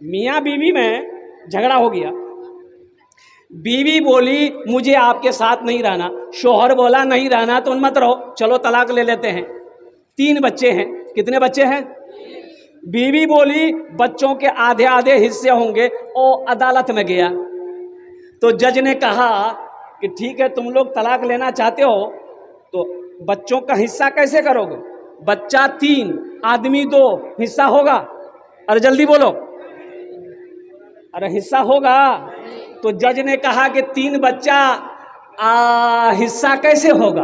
मियाँ बीवी में झगड़ा हो गया। बीवी बोली मुझे आपके साथ नहीं रहना, शोहर बोला नहीं रहना तो मत रहो, चलो तलाक ले लेते हैं। 3 बच्चे हैं। कितने बच्चे हैं? बीवी बोली बच्चों के आधे आधे हिस्से होंगे। और अदालत में गया तो जज ने कहा कि ठीक है, तुम लोग तलाक लेना चाहते हो तो बच्चों का हिस्सा कैसे करोगे? बच्चा 3, आदमी 2, हिस्सा होगा? अरे जल्दी बोलो, अरे हिस्सा होगा। तो जज ने कहा कि 3 बच्चा हिस्सा कैसे होगा?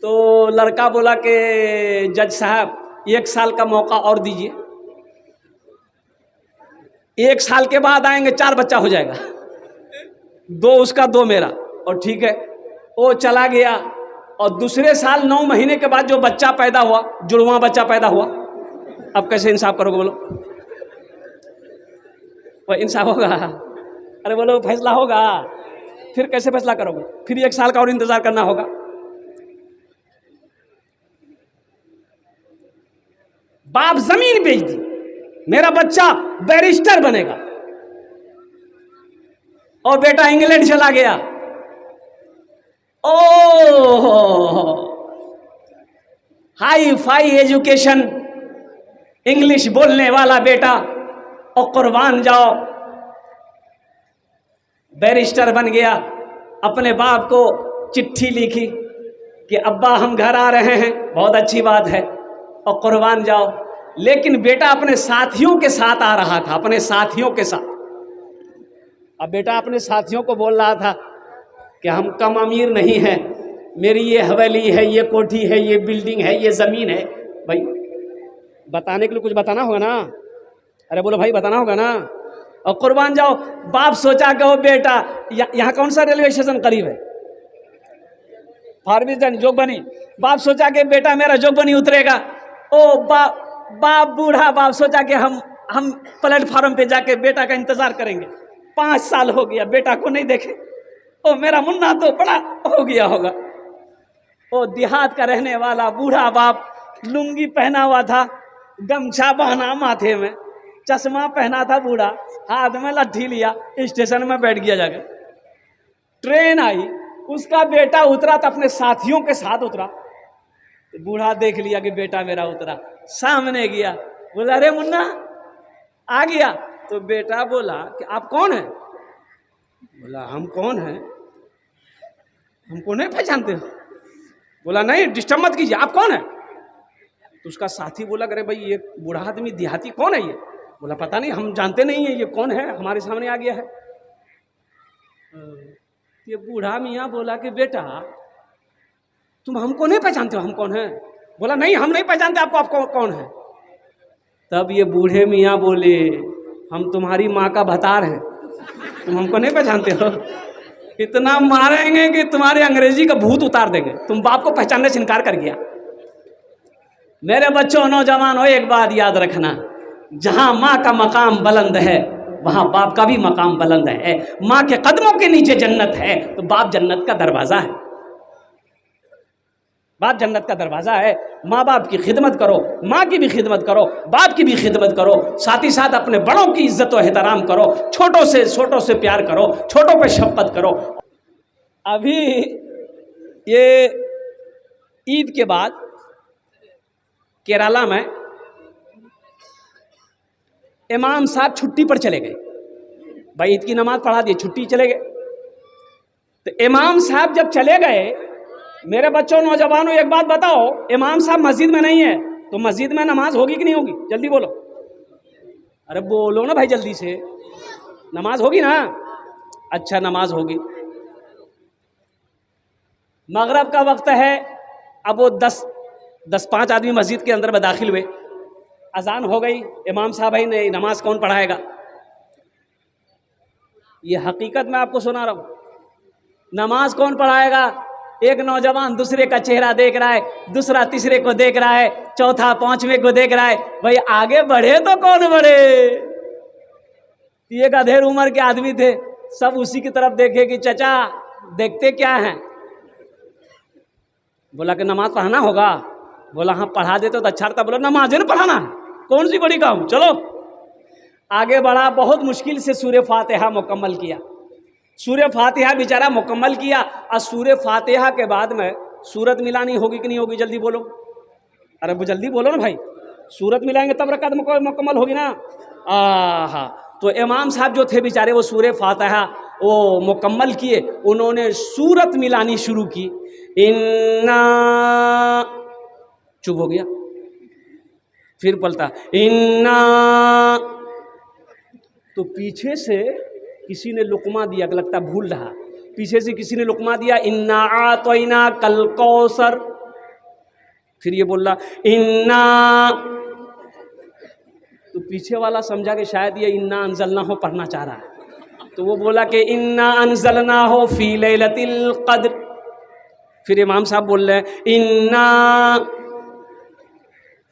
तो लड़का बोला कि जज साहब 1 साल का मौका और दीजिए, 1 साल के बाद आएंगे 4 बच्चा हो जाएगा, 2 उसका 2 मेरा। और ठीक है, वो चला गया। और दूसरे साल 9 महीने के बाद जो बच्चा पैदा हुआ, जुड़वा बच्चा पैदा हुआ, अब कैसे इंसाफ करोगे बोलो? वो इंसाफ होगा? अरे बोलो फैसला होगा? फिर कैसे फैसला करोगे? फिर 1 साल का और इंतजार करना होगा। बाप जमीन बेच दी, मेरा बच्चा बैरिस्टर बनेगा, और बेटा इंग्लैंड चला गया। ओ हाई फाई एजुकेशन, इंग्लिश बोलने वाला बेटा, और कुर्बान जाओ बैरिस्टर बन गया। अपने बाप को चिट्ठी लिखी कि अब्बा हम घर आ रहे हैं, बहुत अच्छी बात है, और कुर्बान जाओ। लेकिन बेटा अपने साथियों के साथ आ रहा था, अपने साथियों के साथ। अब बेटा अपने साथियों को बोल रहा था कि हम कम अमीर नहीं हैं, मेरी ये हवेली है, ये कोठी है, ये बिल्डिंग है, ये ज़मीन है। भाई बताने के लिए कुछ बताना होगा ना? अरे बोलो भाई, बताना होगा ना? और कुर्बान जाओ। बाप सोचा कि वो बेटा, यहाँ कौन सा रेलवे स्टेशन करीब है? फारबिसगंज, जोगबनी। बाप सोचा कि बेटा मेरा जोगबनी उतरेगा। ओ बाप बूढ़ा बाप सोचा कि हम प्लेटफार्म पे जाके बेटा का इंतजार करेंगे। 5 साल हो गया, बेटा को नहीं देखे। ओ मेरा मुन्ना तो बड़ा हो गया होगा। ओ देहात का रहने वाला बूढ़ा बाप, लुंगी पहना हुआ था, गमछा बहना माथे में, चश्मा पहना था बूढ़ा, हाथ में लट्ठी लिया, स्टेशन में बैठ गया जाकर। ट्रेन आई, उसका बेटा उतरा तो अपने साथियों के साथ उतरा। तो बूढ़ा देख लिया कि बेटा मेरा उतरा, सामने गया, बोला अरे मुन्ना आ गया। तो बेटा बोला कि आप कौन हैं? बोला हम कौन हैं, हमको नहीं पहचानते हो? बोला नहीं, डिस्टर्ब मत कीजिए, आप कौन हैं? तो उसका साथी बोला अरे भाई ये बूढ़ा आदमी देहाती कौन है ये? बोला पता नहीं, हम जानते नहीं है ये कौन है, हमारे सामने आ गया है। ये बूढ़ा मियाँ बोला कि बेटा तुम हमको नहीं पहचानते हो, हम कौन हैं? बोला नहीं, हम नहीं पहचानते आपको, आप कौन है? तब ये बूढ़े मियाँ बोले हम तुम्हारी माँ का भतार हैं, तुम हमको नहीं पहचानते हो? इतना मारेंगे कि तुम्हारे अंग्रेजी का भूत उतार देंगे। तुम बाप को पहचानने से इनकार कर गया। मेरे बच्चों, नौजवान हो, एक बात याद रखना, जहां माँ का मकाम बुलंद है वहां बाप का भी मकाम बुलंद है। माँ के कदमों के नीचे जन्नत है तो बाप जन्नत का दरवाजा है, बाप जन्नत का दरवाजा है। माँ बाप की खिदमत करो, माँ की भी खिदमत करो, बाप की भी खिदमत करो, साथ ही साथ अपने बड़ों की इज्जत और एहतराम करो, छोटों से प्यार करो, छोटों पे शफकत करो। अभी ये ईद के बाद केरला में इमाम साहब छुट्टी पर चले गए। भाई ईद की नमाज पढ़ा दी, छुट्टी चले गए। तो इमाम साहब जब चले गए, मेरे बच्चों, नौजवानों, एक बात बताओ, इमाम साहब मस्जिद में नहीं है तो मस्जिद में नमाज होगी कि नहीं होगी? जल्दी बोलो, अरे बोलो ना भाई जल्दी से, नमाज होगी ना? अच्छा, नमाज होगी। मगरब का वक्त है, अब वो 10-5 आदमी मस्जिद के अंदर में दाखिल हुए, अजान हो गई, इमाम साहब भाई ने नमाज कौन पढ़ाएगा? ये हकीकत मैं आपको सुना रहा हूँ, नमाज कौन पढ़ाएगा? एक नौजवान दूसरे का चेहरा देख रहा है, दूसरा तीसरे को देख रहा है, चौथा पांचवें को देख रहा है। भाई आगे बढ़े तो कौन बढ़े? ये अधेड़ उम्र के आदमी थे, सब उसी की तरफ देखे कि चचा देखते क्या हैं? बोला कि नमाज पढ़ाना होगा। बोला हाँ पढ़ा देते तो अच्छा था। बोला नमाज है ना पढ़ाना है, कौन सी बड़ी काम, चलो। आगे बढ़ा, बहुत मुश्किल से सूरह फातिहा मुकम्मल किया। सूरह फातिहा बेचारा मुकम्मल किया। और सूरह फातिहा के बाद में सूरत मिलानी होगी कि नहीं होगी? जल्दी बोलो, अरे वो जल्दी बोलो ना भाई। सूरत मिलाएंगे तब रकात मुकम्मल होगी ना। हाँ, तो इमाम साहब जो थे बेचारे वो सूरह फातिहा वो मुकम्मल किए। उन्होंने सूरत मिलानी शुरू की। इन्ना, चुप हो गया, फिर पलटा इन्ना। तो पीछे से किसी ने लुकमा दिया, लगता भूल रहा, पीछे से किसी ने लुकमा दिया, इन्ना आतैना कल कौसर। फिर ये बोल रहा इन्ना, तो पीछे वाला समझा कि शायद ये इन्ना अंजलना हो पढ़ना चाह रहा है, तो वो बोला कि इन्ना अंजलना हो फी लैलतिल क़द्र। फिर इमाम साहब बोल रहे हैं इन्ना।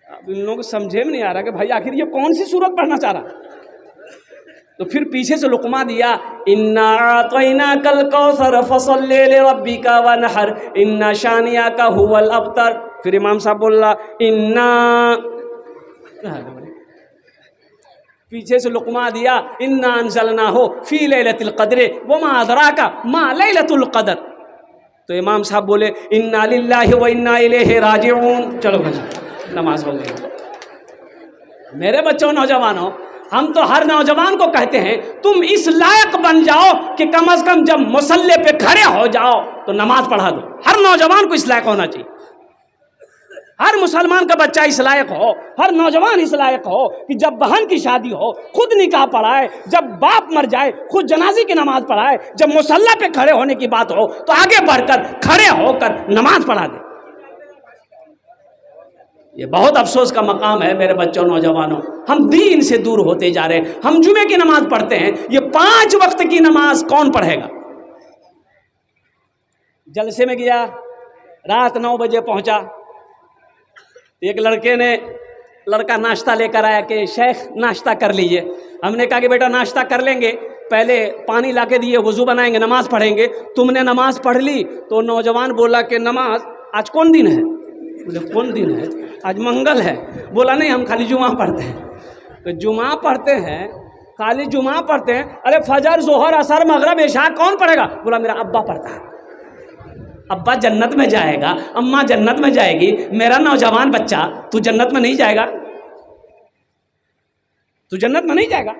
अब इन लोगों को समझे में नहीं आ रहा कि भाई आखिर ये कौन सी सूरत पढ़ना चाह रहा। तो फिर पीछे से लुकमा दिया, इन्ना आतैना कल कौसर फसल्लि लिरब्बिका वनहर इन्ना शानियाका हुवल अब्तर। फिर इमाम साहब बोल रहा इन्ना, पीछे से लुकमा दिया, इन्ना अंज़लना हो फी लैलतिल क़द्र वमा अदराका मा लैलतुल क़द्र। तो इमाम साहब बोले इन्ना लिल्लाहि व इन्ना इलैहि राजिऊन। चलो भाई नमाज हो गई। मेरे बच्चों, नौजवानों, हम तो हर नौजवान को कहते हैं तुम इस लायक बन जाओ कि कम से कम जब मुसल्ले पे खड़े हो जाओ तो नमाज पढ़ा दो। हर नौजवान को इस लायक होना चाहिए। हर मुसलमान का बच्चा इस लायक हो, हर नौजवान इस लायक हो कि जब बहन की शादी हो खुद निकाह पढ़ाए, जब बाप मर जाए खुद जनाजी की नमाज पढ़ाए, जब मुसल्ला पे खड़े होने की बात हो तो आगे बढ़कर खड़े होकर नमाज पढ़ा दे। ये बहुत अफसोस का मकाम है मेरे बच्चों, नौजवानों। हम दीन से दूर होते जा रहे हैं। हम जुमे की नमाज पढ़ते हैं, ये 5 वक्त की नमाज कौन पढ़ेगा? जलसे में गया, रात 9 बजे पहुंचा, एक लड़का नाश्ता लेकर आया कि शेख नाश्ता कर लीजिए। हमने कहा कि बेटा नाश्ता कर लेंगे, पहले पानी लाके दिए, वुजू बनाएंगे, नमाज पढ़ेंगे। तुमने नमाज पढ़ ली? तो नौजवान बोला कि नमाज आज कौन दिन है? बोले कौन दिन है? आज मंगल है। बोला नहीं, हम खाली जुमा पढ़ते हैं। तो जुमा पढ़ते हैं, खाली जुमा पढ़ते हैं। अरे फजर, जोहर, असर, मगरब, इशा कौन पढ़ेगा? बोला मेरा अब्बा पढ़ता है। अब्बा जन्नत में जाएगा, अम्मा जन्नत में जाएगी, मेरा नौजवान बच्चा तू जन्नत में नहीं जाएगा? तू जन्नत में नहीं जाएगा।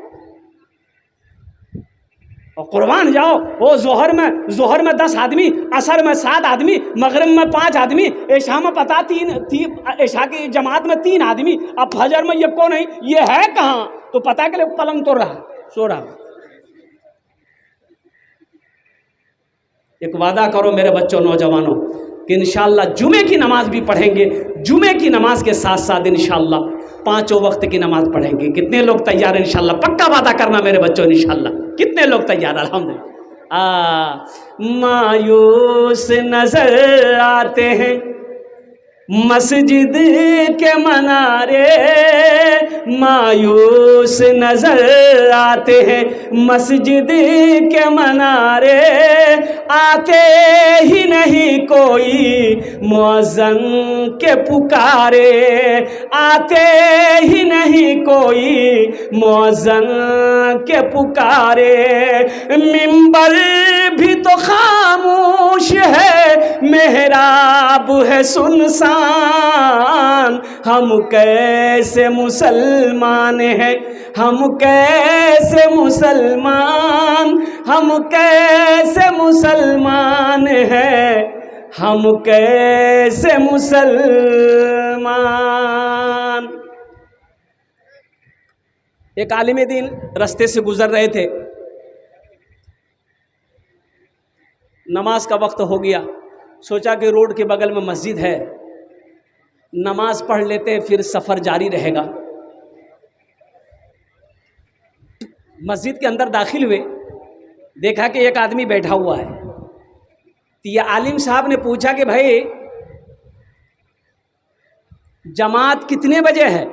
और कुर्बान जाओ, वो जोहर में 10 आदमी, असर में 7 आदमी, मगरिब में 5 आदमी, ऐशा में पता 3, ऐशा की जमात में 3 आदमी, अब फजर में ये कौन है? ये है कहाँ? तो पता के लिए पलंग तोड़ रहा, सो रहा। एक वादा करो मेरे बच्चों, नौजवानों, कि इंशाअल्लाह जुमे की नमाज भी पढ़ेंगे। जुमे की नमाज के साथ साथ इंशाअल्लाह 5 वक्त की नमाज पढ़ेंगे। कितने लोग तैयार हैं? इंशाअल्लाह पक्का वादा करना मेरे बच्चों, इंशाअल्लाह। कितने लोग तैयार? अल्हम्दुलिल्लाह। मायूस नजर आते हैं मस्जिद के मनारे, मायूस नजर आते हैं मस्जिद के मनारे, आते ही नहीं कोई मुअज्जिन के पुकारे, आते ही नहीं कोई मुअज्जिन के पुकारे। मिंबर भी तो खामोश है, मेहराब है सुनसान, हम कैसे मुसलमान हैं, हम कैसे मुसलमान, हम कैसे मुसलमान हैं, हम कैसे मुसलमान। एक आलिम दीन रास्ते से गुजर रहे थे, नमाज का वक्त हो गया, सोचा कि रोड के बगल में मस्जिद है, नमाज पढ़ लेते हैं, फिर सफ़र जारी रहेगा। मस्जिद के अंदर दाखिल हुए, देखा कि एक आदमी बैठा हुआ है। तो ये आलिम साहब ने पूछा कि भाई जमात कितने बजे है?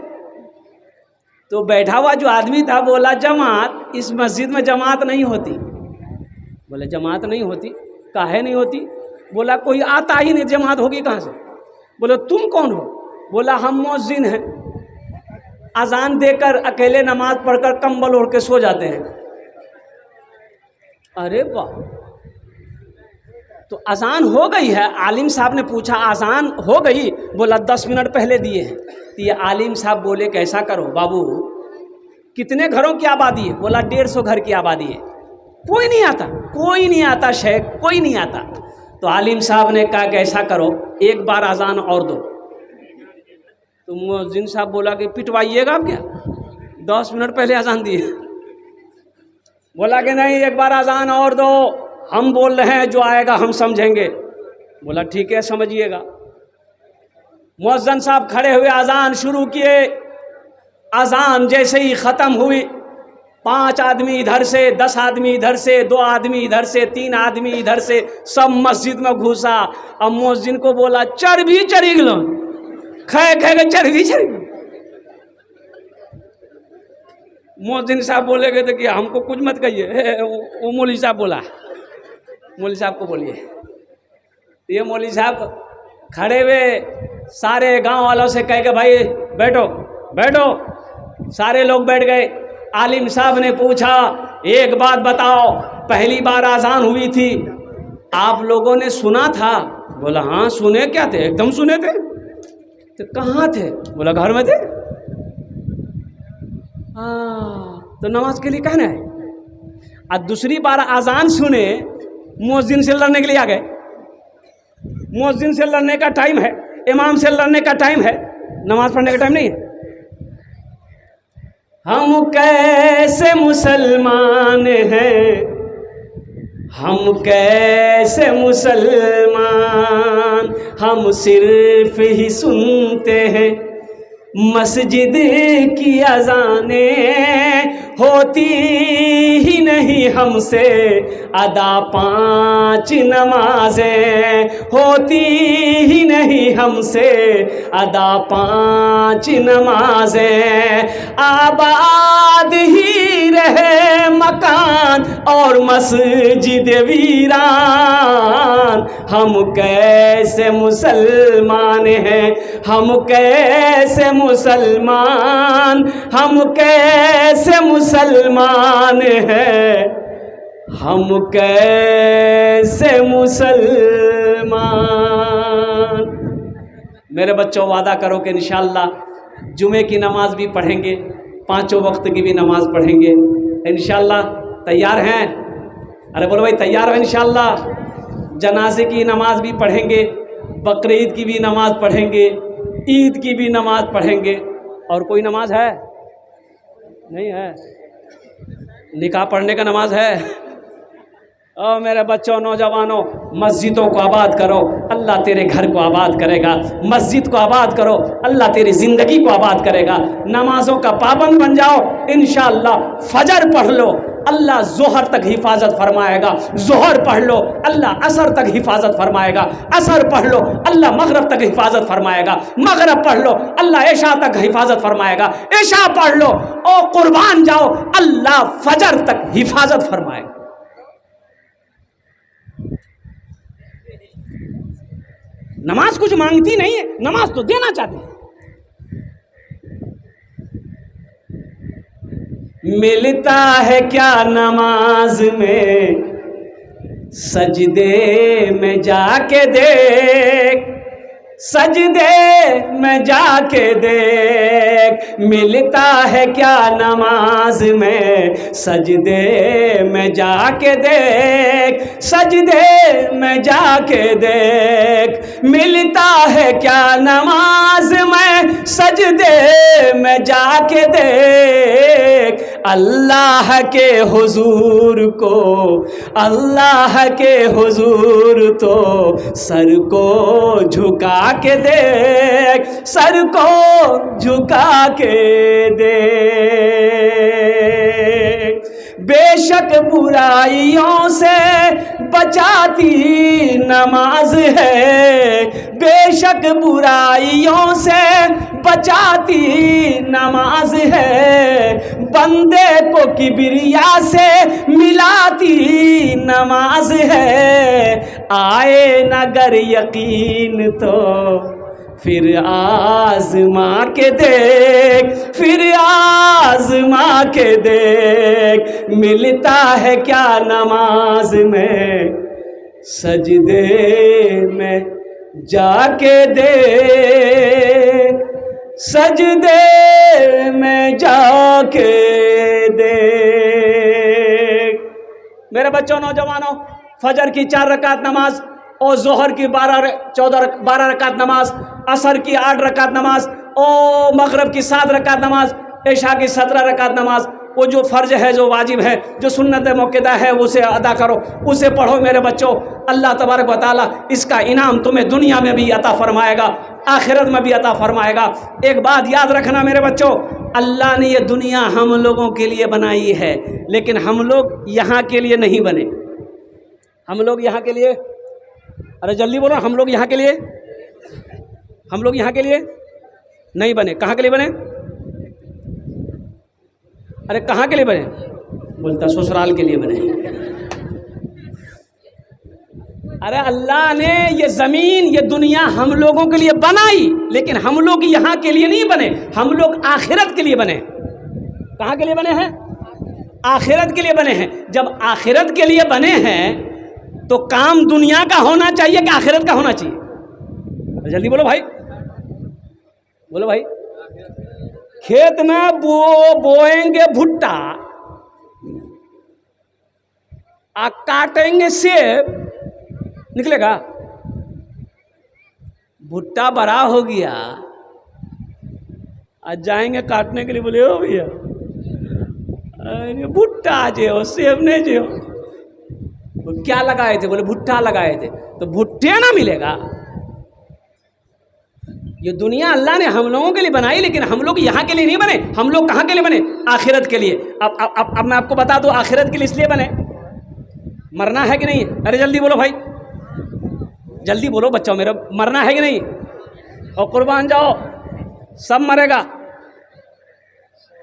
तो बैठा हुआ जो आदमी था बोला जमात, इस मस्जिद में जमात नहीं होती। बोले जमात नहीं होती? काहे नहीं होती? बोला कोई आता ही नहीं, जमात होगी कहाँ से? बोले तुम कौन हो? बोला हम मुअज्जिन हैं। अजान देकर अकेले नमाज पढ़कर कंबल ओढ़ के सो जाते हैं। अरे वाह, तो अजान हो गई है। आलिम साहब ने पूछा अजान हो गई? बोला 10 मिनट पहले दिए हैं। तो ये आलिम साहब बोले कि ऐसा करो बाबू, कितने घरों की आबादी है? बोला 150 घर की आबादी है। कोई नहीं आता, कोई नहीं आता शेख, कोई नहीं आता। तो आलिम साहब ने कहा कि ऐसा करो, एक बार अजान और दो। तो मुअज्जिन साहब बोला कि पिटवाइएगा आप क्या, 10 मिनट पहले अजान दिए। बोला कि नहीं, एक बार अजान और दो, हम बोल रहे हैं, जो आएगा हम समझेंगे। बोला ठीक है, समझिएगा। मुअज्जिन साहब खड़े हुए, अजान शुरू किए। अजान जैसे ही ख़त्म हुई, 5 आदमी इधर से, 10 आदमी इधर से, 2 आदमी इधर से, 3 आदमी इधर से, सब मस्जिद में घुसा। अब मुअज्जिन को बोला चर्बी चढ़ी गलो, खे खे चर्बी चढ़ी। मुअज्जिन साहब बोले गए थे कि हमको कुछ मत कहिए। वो मौलवी साहब बोला, मौलवी साहब को बोलिए। ये मौलवी साहब खड़े हुए, सारे गांव वालों से कह के भाई बैठो बैठो। सारे लोग बैठ गए। आलिम साहब ने पूछा एक बात बताओ, पहली बार अजान हुई थी आप लोगों ने सुना था? बोला हाँ सुने। क्या थे? एकदम सुने थे। तो कहाँ थे? बोला घर में थे। तो नमाज के लिए कहना है। और दूसरी बार अजान सुने, मुअज्जिन से लड़ने के लिए आ गए। मुअज्जिन से लड़ने का टाइम है, इमाम से लड़ने का टाइम है, नमाज पढ़ने का टाइम नहीं है। हम कैसे मुसलमान हैं, हम कैसे मुसलमान, हम सिर्फ ही सुनते हैं मस्जिद की अज़ानें, होती ही नहीं हमसे अदा 5 नमाजें, होती ही नहीं हमसे अदा 5 नमाजें। आबाद ही रहे मकान और मस्जिद वीरान, हम कैसे मुसलमान हैं, हम कैसे मुसलमान, हम कैसे मुसलमान हैं, हम कैसे मुसलमान। मेरे बच्चों वादा करो कि इंशाअल्लाह जुमे की नमाज भी पढ़ेंगे, 5 वक्त की भी नमाज पढ़ेंगे इंशाअल्लाह। तैयार हैं? अरे बोलो भाई तैयार हो? इंशाअल्लाह जनाजे की नमाज भी पढ़ेंगे, बकरीद की भी नमाज पढ़ेंगे, ईद की भी नमाज पढ़ेंगे। और कोई नमाज है? नहीं है। निकाह पढ़ने का नमाज है। और मेरे बच्चों नौजवानों, मस्जिदों को आबाद करो, अल्लाह तेरे घर को आबाद करेगा। मस्जिद को आबाद करो, अल्लाह तेरी ज़िंदगी को आबाद करेगा। नमाजों का पाबंद बन जाओ इंशाअल्लाह। फजर पढ़ लो, अल्लाह जोहर तक हिफाजत फरमाएगा। जोहर पढ़ लो, अल्लाह असर तक हिफाजत फरमाएगा। असर पढ़ लो, अल्लाह मगरब तक हिफाजत फरमाएगा। मगरब पढ़ लो, अल्लाह इशा तक हिफाजत फरमाएगा। इशा पढ़ लो और कुर्बान जाओ, अल्लाह फजर तक हिफाजत फरमाएगा। नमाज कुछ मांगती नहीं है, नमाज तो देना चाहती है। मिलता है क्या नमाज में, सजदे में जाके देख, सजदे में जाके देख। मिलता है क्या नमाज में, सजदे में जाके देख, सजदे में जाके देख। मिलता है क्या नमाज में, सजदे में जाके देख। अल्लाह के हुजूर को, अल्लाह के हुजूर तो सर को झुका के देख, सर को झुका के देख। बेशक बुराइयों से बचाती नमाज है, बेशक बुराइयों से बचाती नमाज है। बंदे को किबरिया से मिलाती नमाज है। आए नगर यकीन तो फिर आज़मा के देख, फिर आज़मा के देख, मिलता है क्या नमाज में, सजदे में जाके देख, सजदे में जाके देख। मेरे बच्चों, नौजवानों, फजर की 4 रकात नमाज और जोहर की 12 रकात नमाज, असर की 8 रकात नमाज और मगरिब की 7 रकात नमाज, इशा की 17 रकात नमाज, वो जो फ़र्ज है, जो वाजिब है, जो सुन्नत मुक्कदा है, उसे अदा करो, उसे पढ़ो मेरे बच्चों। अल्लाह तबारक व तआला इसका इनाम तुम्हें दुनिया में भी अता फरमाएगा, आखिरत में भी अता फरमाएगा। एक बात याद रखना मेरे बच्चों, अल्लाह ने ये दुनिया हम लोगों के लिए बनाई है, लेकिन हम लोग यहाँ के लिए नहीं बने। हम लोग यहाँ के लिए, अरे जल्दी बोलो, हम लोग यहाँ के लिए, हम लोग यहाँ के लिए नहीं बने। कहाँ के लिए बने? अरे कहाँ के लिए बने? बोलता ससुराल के लिए बने। अरे अल्लाह ने ये ज़मीन, ये दुनिया हम लोगों के लिए बनाई, लेकिन हम लोग यहाँ के लिए नहीं बने, हम लोग आखिरत के लिए बने। कहाँ के लिए बने हैं? आखिरत के लिए बने हैं। जब आखिरत के लिए बने हैं तो काम दुनिया का होना चाहिए कि आखिरत का होना चाहिए? जल्दी बोलो भाई, बोलो भाई। खेत में बोएंगे भुट्टा, काटेंगे सेब, निकलेगा? भुट्टा बड़ा हो गया, आज जाएंगे काटने के लिए, बोले ओ भैया भुट्टा जो सेब नहीं जो, तो क्या लगाए थे? बोले भुट्टा लगाए थे। तो भुट्टे ना मिलेगा। ये दुनिया अल्लाह ने हम लोगों के लिए बनाई, लेकिन हम लोग यहाँ के लिए नहीं बने। हम लोग कहाँ के लिए बने? आखिरत के लिए। अब मैं आपको बता दूं, आखिरत के लिए इसलिए बने, मरना है कि नहीं? अरे जल्दी बोलो भाई, जल्दी बोलो बच्चों मेरा, मरना है कि नहीं? और कुर्बान जाओ, सब मरेगा।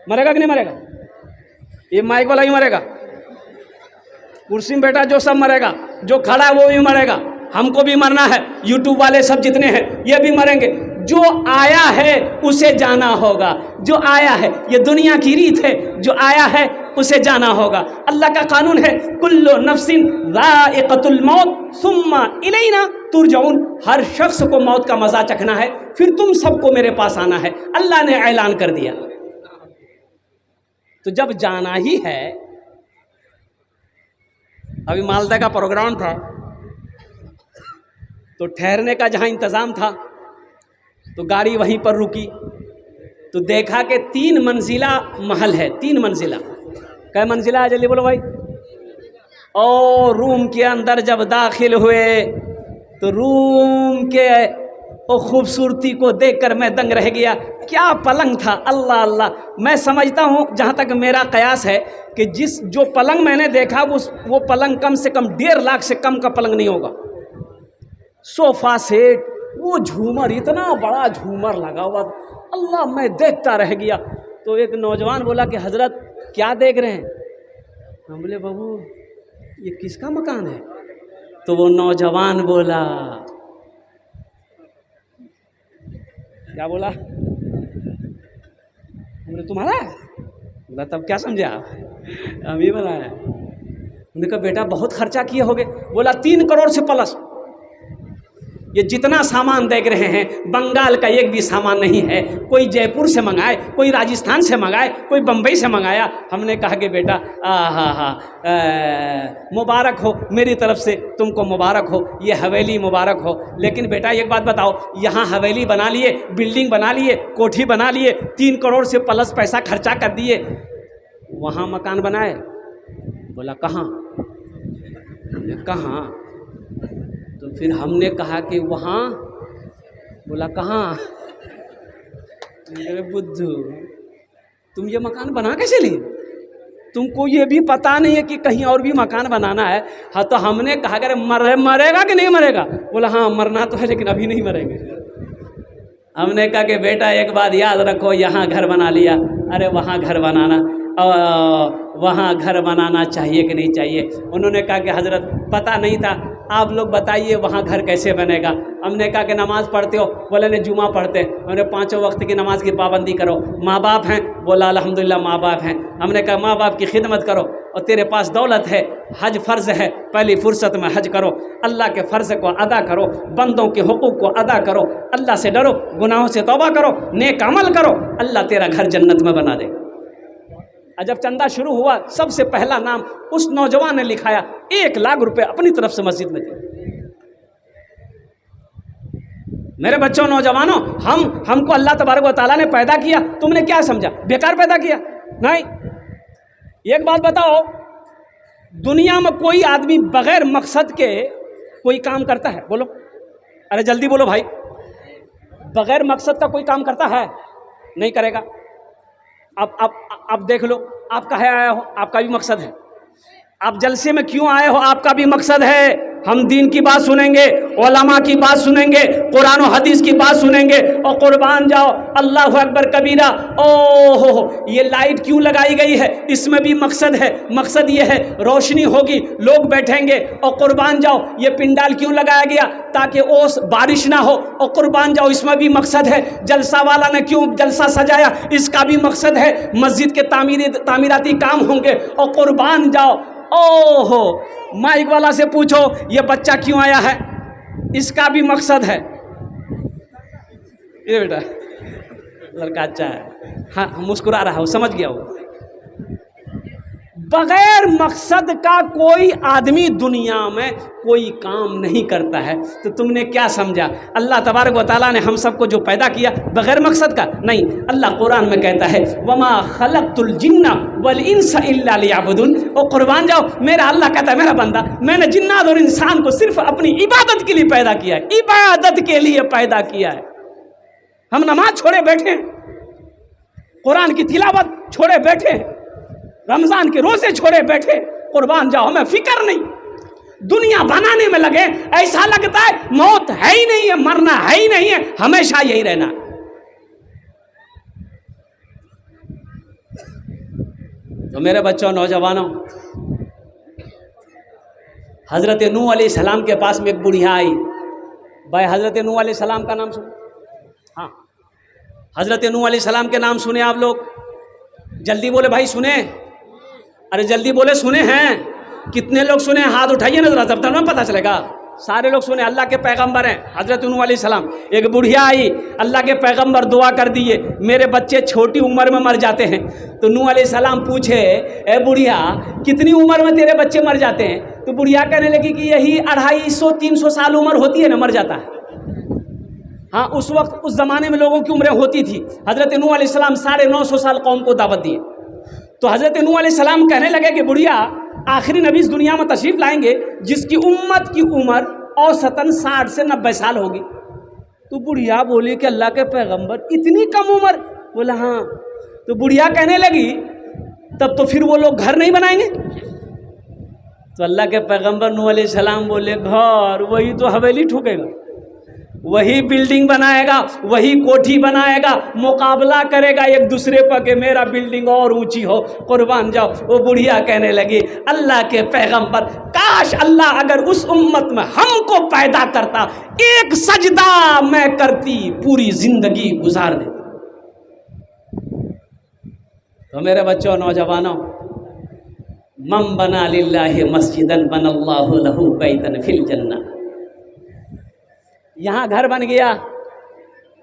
मरेगा कि नहीं मरेगा? ये माइक वाला ही मरेगा, कुर्सी में बैठा जो सब मरेगा, जो खड़ा है वो भी मरेगा, हमको भी मरना है, यूट्यूब वाले सब जितने हैं ये भी मरेंगे। जो आया है उसे जाना होगा, जो आया है, ये दुनिया की रीत है, जो आया है उसे जाना होगा। अल्लाह का कानून है, कुल्लु नफ्सिन ज़ाइक़तुल मौत सुम्मा इलैना तुरजऊन। हर शख्स को मौत का मजा चखना है, फिर तुम सबको मेरे पास आना है। अल्लाह ने ऐलान कर दिया। तो जब जाना ही है, अभी मालदा का प्रोग्राम था, तो ठहरने का जहाँ इंतज़ाम था तो गाड़ी वहीं पर रुकी, तो देखा कि 3 मंजिला महल है। 3 मंजिला, कै मंजिला है? जल्दी बोलो भाई। और रूम के अंदर जब दाखिल हुए तो रूम के खूबसूरती को देखकर मैं दंग रह गया। क्या पलंग था, अल्लाह अल्लाह। मैं समझता हूँ, जहाँ तक मेरा कयास है, कि जो पलंग मैंने देखा वो पलंग कम से कम 1.5 लाख से कम का पलंग नहीं होगा। सोफा सेट, वो झूमर, इतना बड़ा झूमर लगा हुआ, अल्लाह मैं देखता रह गया। तो एक नौजवान बोला कि हजरत क्या देख रहे हैं? हम बोले बाबू ये किसका मकान है? तो वो नौजवान बोला, क्या बोला? हमने तुम्हारा है? बोला तब क्या समझे आप? हम ही बनाया। उन्होंने कहा बेटा बहुत खर्चा किए होगे। बोला 3 करोड़ से प्लस। ये जितना सामान देख रहे हैं, बंगाल का एक भी सामान नहीं है। कोई जयपुर से मंगाए, कोई राजस्थान से मंगाए, कोई बम्बई से मंगाया। हमने कहा कि बेटा मुबारक हो, मेरी तरफ से तुमको मुबारक हो, ये हवेली मुबारक हो। लेकिन बेटा एक बात बताओ, यहाँ हवेली बना लिए, बिल्डिंग बना लिए, कोठी बना लिए, 3 करोड़ से प्लस पैसा खर्चा कर दिए, वहाँ मकान बनाए? बोला कहाँ? कहाँ? तो फिर हमने कहा कि वहाँ। बोला कहाँ? बुद्धू तुम ये मकान बना कैसे लिए? तुमको ये भी पता नहीं है कि कहीं और भी मकान बनाना है? हाँ, तो हमने कहा अगर मरेगा कि नहीं मरेगा? बोला हाँ मरना तो है, लेकिन अभी नहीं मरेंगे। हमने कहा कि बेटा एक बात याद रखो, यहाँ घर बना लिया, अरे वहाँ घर बनाना, वहाँ घर बनाना चाहिए कि नहीं चाहिए? उन्होंने कहा कि हजरत पता नहीं था, आप लोग बताइए वहाँ घर कैसे बनेगा। हमने कहा कि नमाज़ पढ़ते हो, बोले नहीं जुमा पढ़ते हैं। हमने 5 वक्त की नमाज़ की पाबंदी करो। माँ बाप हैं, बोला अल्हम्दुलिल्लाह माँ बाप हैं। हमने कहा माँ बाप की खिदमत करो, और तेरे पास दौलत है, हज फ़र्ज़ है, पहली फुर्सत में हज करो, अल्लाह के फ़र्ज़ को अदा करो, बंदों के हुकूक़ को अदा करो, अल्लाह से डरो, गुनाहों से तौबा करो, नेक अमल करो, अल्लाह तेरा घर जन्नत में बना दे। जब चंदा शुरू हुआ, सबसे पहला नाम उस नौजवान ने लिखाया, 1 लाख रुपए अपनी तरफ से मस्जिद में दिए। मेरे बच्चों, नौजवानों, हमको अल्लाह तबारक व तआला ने पैदा किया, तुमने क्या समझा बेकार पैदा किया? नहीं। एक बात बताओ, दुनिया में कोई आदमी बगैर मकसद के कोई काम करता है? बोलो, अरे जल्दी बोलो भाई। बगैर मकसद का कोई काम करता है? नहीं करेगा। अब देख लो, आप कहाँ आए हो, आपका भी मकसद है। आप जलसे में क्यों आए हो, आपका भी मकसद है। हम दीन की बात सुनेंगे, उलमा की बात सुनेंगे, कुरान और हदीस की बात सुनेंगे, और कुर्बान जाओ अल्लाहु अकबर कबीरा। ओहो, ये लाइट क्यों लगाई गई है, इसमें भी मकसद है। मकसद ये है रोशनी होगी, लोग बैठेंगे। और कुर्बान जाओ, ये पिंडाल क्यों लगाया गया, ताकि ओस बारिश ना हो। और कुर्बान जाओ, इसमें भी मकसद है। जलसा वाला ने क्यों जलसा सजाया, इसका भी मकसद है। मस्जिद के तामीराती काम होंगे। और कुर्बान जाओ, ओहो, माइक वाला से पूछो ये बच्चा क्यों आया है, इसका भी मकसद है। ये बेटा लड़का अच्छा है, हाँ मुस्कुरा रहा हो, समझ गया हो। बगैर मकसद का कोई आदमी दुनिया में कोई काम नहीं करता है। तो तुमने क्या समझा, अल्लाह तबारक व तआला ने हम सबको जो पैदा किया बगैर मकसद का? नहीं। अल्लाह कुरान में कहता है, वमा खलक़तुल जिन्ना वल इंसा इल्ला लियअबुदून। और कुर्बान जाओ, मेरा अल्लाह कहता है, मेरा बंदा, मैंने जिन्नात और इंसान को सिर्फ अपनी इबादत के लिए पैदा किया है। इबादत के लिए पैदा किया है। हम नमाज छोड़े बैठे, कुरान की तिलावत छोड़े बैठे, रमजान के रोजे छोड़े बैठे। कुर्बान जाओ, हमें फिक्र नहीं, दुनिया बनाने में लगे। ऐसा लगता है मौत है ही नहीं है, मरना है ही नहीं है, हमेशा यही रहना। तो मेरे बच्चों, नौजवानों, हजरत नूह अलैहिस्सलाम के पास में एक बुढ़िया आई। भाई हजरत नूह अलैहिस्सलाम का नाम सुने? हाँ, हजरत नूह अलैहिस्सलाम के नाम सुने आप लोग? जल्दी बोले भाई, सुने? अरे जल्दी बोले, सुने हैं? कितने लोग सुने? हाथ उठाइए ना जरा, तब तक पता चलेगा। सारे लोग सुने। अल्लाह के पैगंबर हैं हजरत नूह अलैहिस्सलाम। एक बुढ़िया आई, अल्लाह के पैगंबर दुआ कर दिए, मेरे बच्चे छोटी उम्र में मर जाते हैं। तो नूह अलैहिस्सलाम पूछे, ए बुढ़िया, कितनी उम्र में तेरे बच्चे मर जाते हैं? तो बुढ़िया कहने लगी कि यही 250-300 साल उम्र होती है ना, मर जाता है। हाँ, उस वक्त उस ज़माने में लोगों की उम्रें होती थी। हजरत नूह अलैहिस्सलाम 950 साल कौम को दावत दिए। तो हजरत नूह अलैहिस्सलाम कहने लगे कि बुढ़िया, आखिरी नबी इस दुनिया में तशरीफ लाएंगे जिसकी उम्मत की उम्र औसतन 60 से 90 साल होगी। तो बुढ़िया बोली कि अल्लाह के पैगंबर, इतनी कम उम्र? बोला हाँ। तो बुढ़िया कहने लगी, तब तो फिर वो लोग घर नहीं बनाएंगे? तो अल्लाह के पैगंबर नूह अलैहिस्सलाम बोले, घर वही तो हवेली ठोकेगा, वही बिल्डिंग बनाएगा, वही कोठी बनाएगा, मुकाबला करेगा एक दूसरे पर कि मेरा बिल्डिंग और ऊंची हो। कुर्बान जाओ। वो बुढ़िया कहने लगी, अल्लाह के पैगंबर, काश अल्लाह अगर उस उम्मत में हमको पैदा करता, एक सजदा मैं करती, पूरी जिंदगी गुजार देती। तो मेरे बच्चों, नौजवानों, मम बना लिल्लाहि मस्जिदन बनल्लाहु लहू बैतन फिल जन्नह। यहाँ घर बन गया,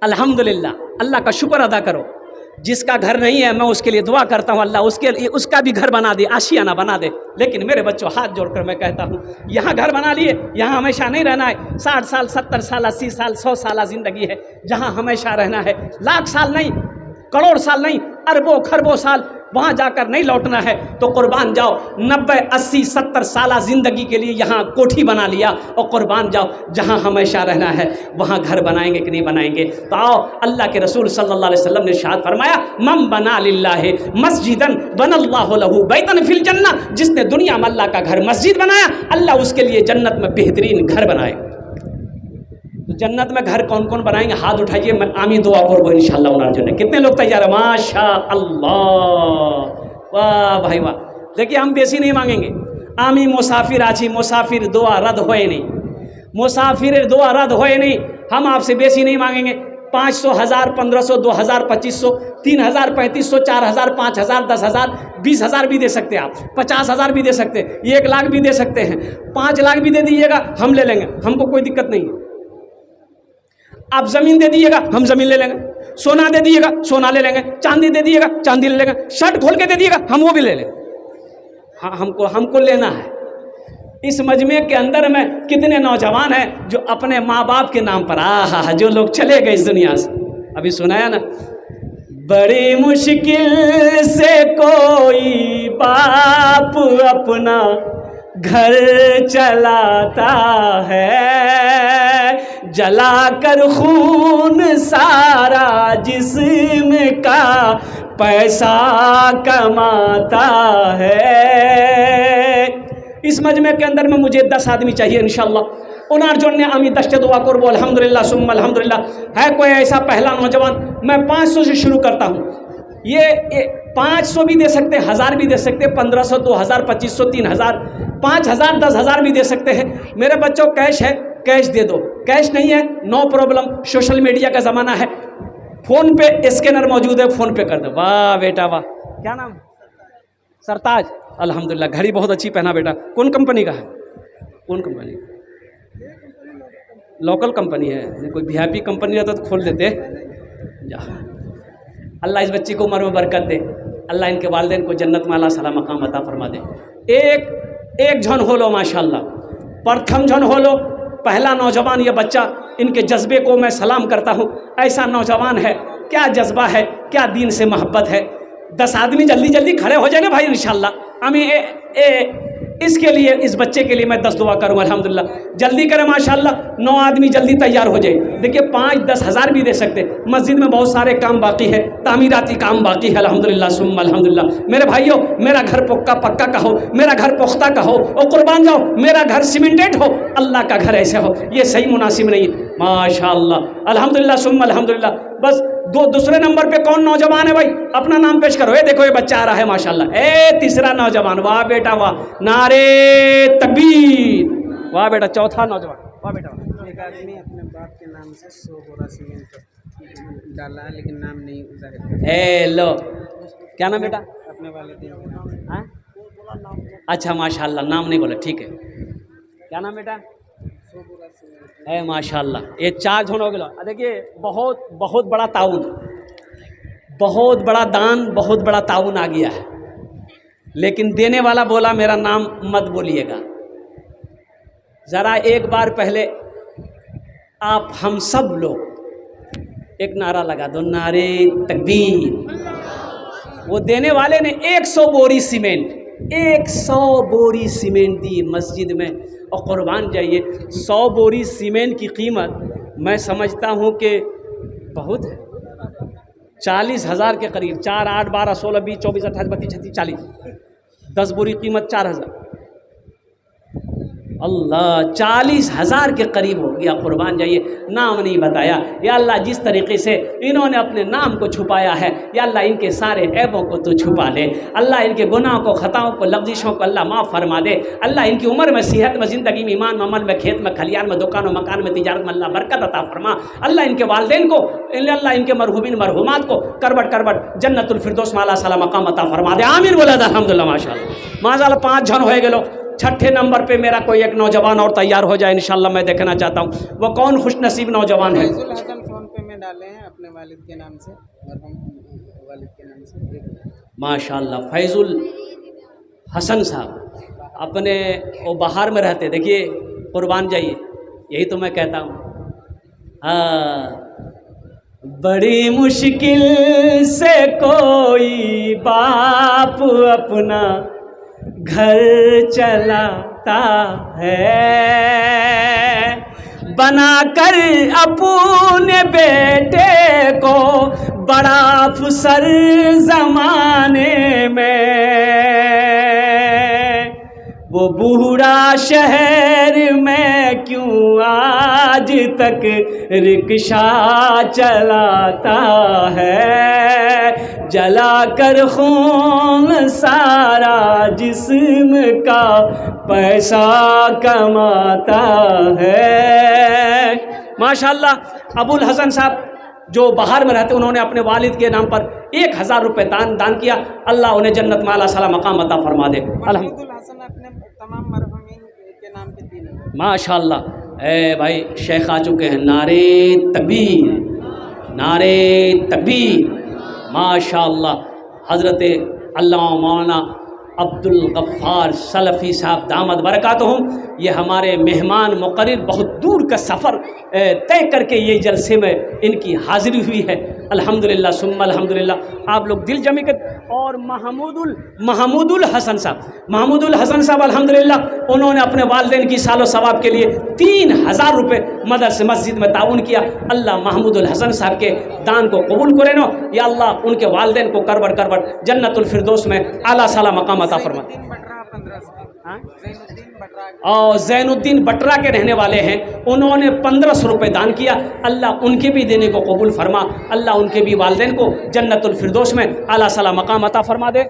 अल्हम्दुलिल्लाह, अल्लाह का शुक्र अदा करो। जिसका घर नहीं है, मैं उसके लिए दुआ करता हूँ, अल्लाह उसके लिए उसका भी घर बना दे, आशियाना बना दे। लेकिन मेरे बच्चों, हाथ जोड़कर मैं कहता हूँ, यहाँ घर बना लिए, यहाँ हमेशा नहीं रहना है। 60 साल, 70 साल, 80 साल, 100 साल ज़िंदगी है, जहाँ हमेशा रहना है। लाख साल नहीं, करोड़ साल नहीं, अरबों खरबों साल वहाँ जाकर नहीं लौटना है। तो कुर्बान जाओ, 90, 80, 70 साल ज़िंदगी के लिए यहाँ कोठी बना लिया। और कुर्बान जाओ, जहाँ हमेशा रहना है वहाँ घर बनाएंगे कि नहीं बनाएंगे? तो आओ, अल्लाह के रसूल सल्लल्लाहु अलैहि वसल्लम ने इरशाद फरमाया, मम बना लिल्लाहि मस्जिदन बनल्लाहु लहू बैतन फिल जन्नह। जिसने दुनिया में अल्लाह का घर मस्जिद बनाया, अल्लाह उसके लिए जन्नत में बेहतरीन घर बनाए। तो जन्नत में घर कौन कौन बनाएंगे? हाथ उठाइए, मैं आमीन दुआ करबो इंशाअल्लाह उनार जने। कितने लोग तैयार है? माशा अल्लाह, वाह भाई वाह। देखिए, हम बेसी नहीं मांगेंगे। आमी मुसाफिर आछी, मुसाफिर दुआ रद्द होए नहीं। मुसाफिर दुआ रद्द होए नहीं, हम आपसे बेसी नहीं मांगेंगे। 500, 1000, 1500, 2000, 2500, 3000, 3500, 4000, 5000, 10,000, 20,000 भी दे सकते हैं आप, 50,000 भी दे सकते हैं, 1 लाख भी दे सकते हैं, 5 लाख भी दे दीजिएगा, हम ले लेंगे, हमको कोई दिक्कत नहीं है। आप जमीन दे दीजिएगा, हम जमीन ले लेंगे, सोना दे दीजिएगा, सोना ले लेंगे, चांदी दे दीजिएगा, चांदी ले लेंगे, शर्ट खोल के दे दीजिएगा, हम वो भी ले लेंगे। हाँ, हमको लेना है। इस मजमे के अंदर में कितने नौजवान हैं जो अपने माँ बाप के नाम पर जो लोग चले गए इस दुनिया से। अभी सुनाया ना, बड़ी मुश्किल से कोई बाप अपना घर चलाता है, जलाकर खून सारा जिस्म का पैसा कमाता है। इस मजमे के अंदर में मुझे 10 आदमी चाहिए इंशाअल्लाह। उनार जोड़ने अमी दस्ते दुआ करबो अल्हम्दुलिल्लाह सुम्मा अल्हम्दुलिल्लाह। है कोई ऐसा पहला नौजवान? मैं 500 से शुरू करता हूँ। ये 500 भी दे सकते, 1000 भी दे सकते, 1500, 2000, 2500, 3000, 5000, 10,000 भी दे सकते हैं। मेरे बच्चों कैश है, कैश दे दो। कैश नहीं है, नो प्रॉब्लम, सोशल मीडिया का ज़माना है, फ़ोन पे स्कैनर मौजूद है, फ़ोन पे कर दो। वाह बेटा वाह, क्या नाम? सरताज, अल्हम्दुलिल्लाह। घड़ी बहुत अच्छी पहना बेटा। कौन कंपनी का है? कौन कंपनी? लोकल कंपनी है। कोई वीआईपी कंपनी रहता तो खोल देते। जा, अल्लाह इस बच्ची को उम्र में बरकत दे, अल्लाह इनके वालिदैन को जन्नत में अल्लाह सला मकाम अता फरमा दे। एक झन हो लो माशाल्लाह, प्रथम झन हो लो, पहला नौजवान ये बच्चा, इनके जज्बे को मैं सलाम करता हूँ। ऐसा नौजवान है, क्या जज्बा है, क्या दीन से मोहब्बत है। 10 आदमी जल्दी जल्दी खड़े हो जाएंगे भाई इंशाल्लाह। हमें इसके लिए, इस बच्चे के लिए मैं 10 दुआ करूँगा अल्हम्दुलिल्लाह। जल्दी करें माशाल्लाह, 9 आदमी जल्दी तैयार हो जाए। देखिए 5-10 हज़ार भी दे सकते। मस्जिद में बहुत सारे काम बाकी है, तामीराती काम बाकी है अल्हम्दुलिल्लाह सुम्मा अल्हम्दुलिल्लाह। मेरे भाइयों, मेरा घर पक्का का हो, मेरा घर पुख्ता का हो, और कुर्बान जाओ मेरा घर सीमेंटेड हो, अल्लाह का घर ऐसे हो, ये सही मुनासिब नहीं है। माशाल्लाह अल्हम्दुलिल्लाह सुम्मा अल्हम्दुलिल्लाह। बस दूसरे नंबर पे कौन नौजवान है भाई? अपना नाम पेश करो। ये देखो ये बच्चा आ रहा है माशाल्लाह। तीसरा नौजवान, वाह बेटा वाह, नारे तकबीर। वाह बेटा, चौथा नौजवान, वाह बेटा वाह। एक आदमी अपने बाप के नाम से 100 बोरा सीमेंट डाला लेकिन नाम नहीं जाहिर। हेलो, क्या नाम बेटा? अपने वालिदैन के नाम से। अच्छा माशाल्लाह, नाम नहीं बोला, ठीक है। क्या नाम बेटा? 100 बोरा सीमेंट है माशाल्लाह। ये 4 झन हो गया। देखिए बहुत बड़ा ताउन, बहुत बड़ा दान, बहुत बड़ा ताउन आ गया है। लेकिन देने वाला बोला मेरा नाम मत बोलिएगा। ज़रा एक बार पहले आप हम सब लोग एक नारा लगा दो, नारे तकबीर। वो देने वाले ने 100 बोरी सीमेंट, 100 बोरी सीमेंट दी मस्जिद में। और कुर्बान जाइए, 100 बोरी सीमेंट की कीमत मैं समझता हूँ कि बहुत है, 40,000 के करीब। 4, 8, 12, 16, 20, 24, 28, 32, 36, 40, 10 बोरी कीमत 4,000। अल्लाह, 40,000 के करीब हो गया। कुर्बान जाइए, नाम नहीं बताया। या अल्लाह, जिस तरीके से इन्होंने अपने नाम को छुपाया है, या अल्लाह इनके सारे ऐबों को तो छुपा ले। अल्लाह इनके गुनाहों को, खताओं को, लफ्ज़िशों को अल्लाह माफ़ फरमा दे। अल्लाह इनकी उम्र में, सेहत में, ज़िंदगी में, ईमान में, अमल में, खेत में, खलियान में, दुकानों, मकान में, तिजारत में अल्लाह बरकत अता फरमा। अल्लाह इनके वालिदैन को, अल्लाह इनके मरहूमिन मरहूमात को करबट करबट जन्नतुल फिरदौस में अल्लाह सला मकाम अता फरमा दे। आमीन बोला अल्हम्दुलिल्लाह। माशाअल्लाह 5 जन हो गए। छठे नंबर पे मेरा कोई एक नौजवान और तैयार हो जाए इंशाल्लाह। मैं देखना चाहता हूँ वो कौन खुशनसीब नौजवान है। फैजुल हसन फ़ोन पे में डाले हैं अपने वालिद के नाम से, मरहूम वालिद के नाम से। माशाल्लाह, फैजुल हसन साहब अपने वो बाहर में रहते। देखिए कुर्बान जाइए, यही तो मैं कहता हूँ। बड़ी मुश्किल से कोई बाप अपना घर चलाता है, बनाकर अपने बेटे को बड़ा अफसर ज़माने में। वो बूढ़ा शहर में क्यों आज तक रिक्शा चलाता है, जला कर खून सारा जिस्म का पैसा कमाता है। माशाअल्लाह अबुल हसन साहब जो बाहर में रहते, उन्होंने अपने वालिद के नाम पर 1000 रुपये दान किया। अल्लाह उन्हें जन्नत में आला साला मकाम अता फरमा दे। हसन अपने तमाम मरहुमीन के नाम पे 3 माशाअल्लाह। ए भाई शेख आ चुके हैं, नारे तकबीर, नारे तकबीर। माशाअल्लाह हज़रत अल्लामा मौलाना अब्दुल गफ्फार सलफ़ी साहब दामद बरकातहुम, ये हमारे मेहमान मुक़र्रिर बहुत दूर का सफ़र तय करके ये जलसे में इनकी हाज़िरी हुई है। अल्हम्दुलिल्लाह सुम्मा अल्हम्दुलिल्लाह। आप लोग दिल जमी कर। और महमूदुल हसन साहब अल्हम्दुलिल्लाह उन्होंने अपने वालिदैन की सालो सवाब के लिए 3000 रुपये मदरसे मस्जिद में ताउन किया। अल्लाह महमूदुल हसन साहब के दान को कबूल करे नो, या अल्लाह उनके वालिदैन को करबर जन्नतुल फिरदौस में आला साला मकाम अता फरमा। और ज़ैनुद्दीन बटरा के रहने वाले हैं, उन्होंने 1500 रुपये दान किया। अल्लाह उनके भी देने को कबूल फरमा, अल्लाह उनके भी वालिदैन को जन्नतुल फिरदौस में आला साला मकाम अता फरमा दे।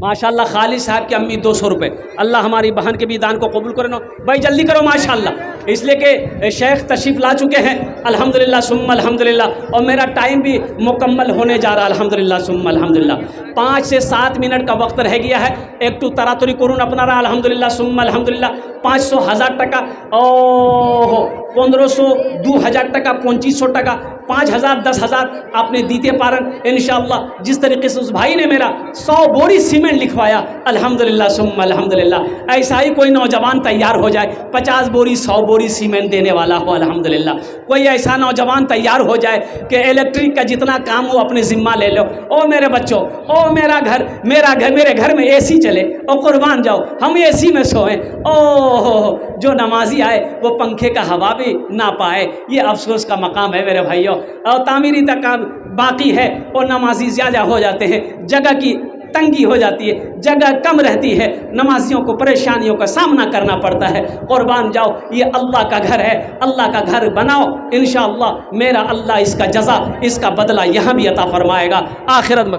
माशाअल्लाह खालिद साहब की अम्मी 200 रुपये, अल्लाह हमारी बहन के भी दान को कबूल करो। भाई जल्दी करो माशाअल्लाह, इसलिए कि शेख तशरीफ़ ला चुके हैं। अल्हम्दुलिल्लाह सुम्मा अल्हम्दुलिल्लाह। और मेरा टाइम भी मुकम्मल होने जा रहा है। अल्हम्दुलिल्लाह सुम्मा अल्हम्दुलिल्लाह। 5 से 7 मिनट का वक्त रह गया है। एक टू तरातरी करून अपना रहा। अल्हम्दुलिल्लाह सुम्मा अल्हम्दुलिल्लाह। 500 1000 टका, ओह 1500 2000 टका, 2500 टका, 5000 10,000 आपने दीते पारन इंशाअल्लाह। जिस तरीके से उस भाई ने मेरा 100 बोरी सीमेंट लिखवाया, अल्हम्दुलिल्लाह सुम्मा अल्हम्दुलिल्लाह। ऐसा ही कोई नौजवान तैयार हो जाए, 50 बोरी 100 बोरी सीमेंट देने वाला हो, अल्हम्दुलिल्लाह। कोई ऐसा नौजवान तैयार हो जाए कि इलेक्ट्रिक का जितना काम हो अपने ज़िम्मा ले लो। ओ मेरे बच्चों, ओ मेरा घर मेरे घर में एसी चले, और कुर्बान जाओ हम एसी में सोएं। ओह जो नमाजी आए वो पंखे का हवा भी ना पाए, ये अफसोस का मकाम है मेरे भाइयों। और तामीरी तक काम बाकी है, और नमाजी ज़्यादा हो जाते हैं, जगह की तंगी हो जाती है, जगह कम रहती है, नमाजियों को परेशानियों का सामना करना पड़ता है। कुर्बान जाओ, ये अल्लाह का घर है, अल्लाह का घर बनाओ, इंशाअल्लाह मेरा अल्लाह इसका जज़ा, इसका बदला यहाँ भी अता फरमाएगा आखिरत में।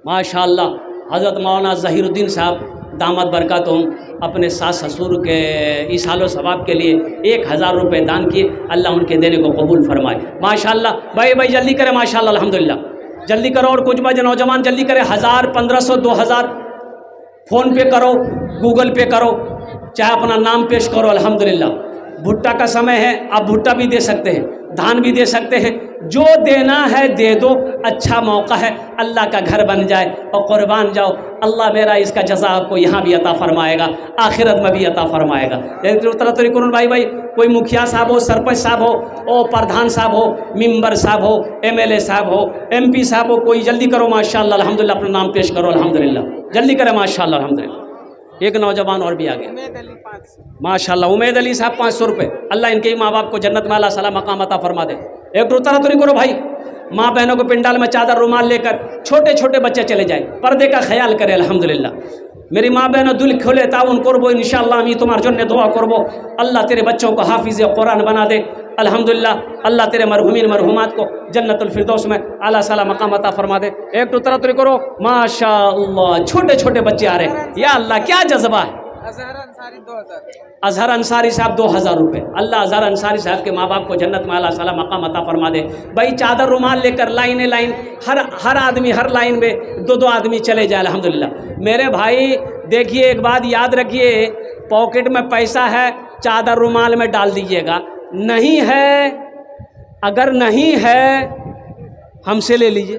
माशाअल्लाह हज़रत मौलाना ज़हीरुद्दीन साहब दामद बरकातहुम अपने सास ससुर के इसालो सवाब के लिए 1000 रुपये दान किए। अल्लाह उनके देने को कबूल फरमाए। माशाअल्लाह। भाई जल्दी करें माशाअल्लाह अल्हम्दुलिल्लाह, जल्दी करो। और कुछ बजे नौजवान जल्दी करें। 1000 1500 2000 फ़ोन पे करो, गूगल पे करो, चाहे अपना नाम पेश करो। अल्हम्दुलिल्लाह भुट्टा का समय है, आप भुट्टा भी दे सकते हैं, धान भी दे सकते हैं, जो देना है दे दो, अच्छा मौका है, अल्लाह का घर बन जाए। और कुर्बान जाओ, अल्लाह मेरा इसका जज़ा आपको यहाँ भी अता फरमाएगा, आखिरत में भी अता फरमाएगा। तरह करून भाई कोई मुखिया साहब हो, सरपंच साहब हो, ओ प्रधान साहब हो, मेंबर साहब हो, MLA साहब हो, MP साहब हो, कोई जल्दी करो माशाअल्लाह अल्हम्दुलिल्लाह, अपना नाम पेश करो अल्हम्दुलिल्लाह, जल्दी करें माशाअल्लाह अल्हम्दुलिल्लाह। एक नौजवान और भी आ गया माशाअल्लाह, उमैद अली साहब 500 रुपये, अल्लाह इनके माँ बाप को जन्नत में आला साला मकाम अता फरमा दे। एक तरह करो भाई, माँ बहनों को पिंडाल में चादर रुमाल लेकर छोटे छोटे बच्चे चले जाए, पर्दे का ख्याल करें। अल्हम्दुलिल्लाह मेरी माँ बहनों दिल खोले ताउन करबो, इंशाअल्लाह আমি তোমার জন্য দোয়া করব, अल्लाह तेरे बच्चों को हाफिज़ कुरान बना दे। अल्हम्दुलिल्लाह अल्लाह तेरे मरहुमीन मरहुमात को जन्नतुल फिरदौस में आला साला मकाम अता फरमा दे। एक तो तरह करो माशाअल्लाह, छोटे छोटे बच्चे आ रहे हैं, या अल्लाह क्या जज्बा है। अजहर अंसारी साहब 2000 रुपये, अल्लाह अजहर अंसारी साहब के माँ बाप को जन्नत में आला साला मकाम अता फरमा दे। भाई चादर रुमाल लेकर लाइन हर आदमी हर लाइन में 2 आदमी चले जाए। अल्हम्दुलिल्लाह मेरे भाई देखिए, एक बात याद रखिए, पॉकेट में पैसा है चादर रुमाल में डाल दीजिएगा, नहीं है, अगर नहीं है हमसे ले लीजिए।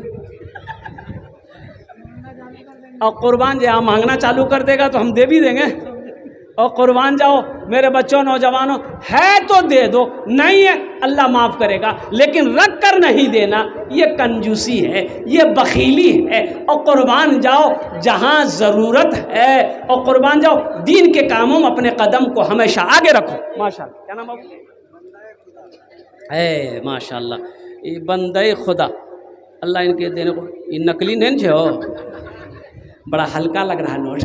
और कुर्बान जहाँ मांगना चालू कर देगा तो हम दे भी देंगे। और कुर्बान जाओ मेरे बच्चों नौजवानों, है तो दे दो, नहीं है अल्लाह माफ़ करेगा, लेकिन रख कर नहीं देना ये कंजूसी है, ये बखीली है। और कुर्बान जाओ जहाँ ज़रूरत है, और कुर्बान जाओ दीन के कामों में अपने कदम को हमेशा आगे रखो। माशाअल्लाह, क्या नाम है? माशाअल्लाह, ये बंदे खुदा, अल्लाह इनके देने को, ये नकली नहीं हो, बड़ा हल्का लग रहा है नोट,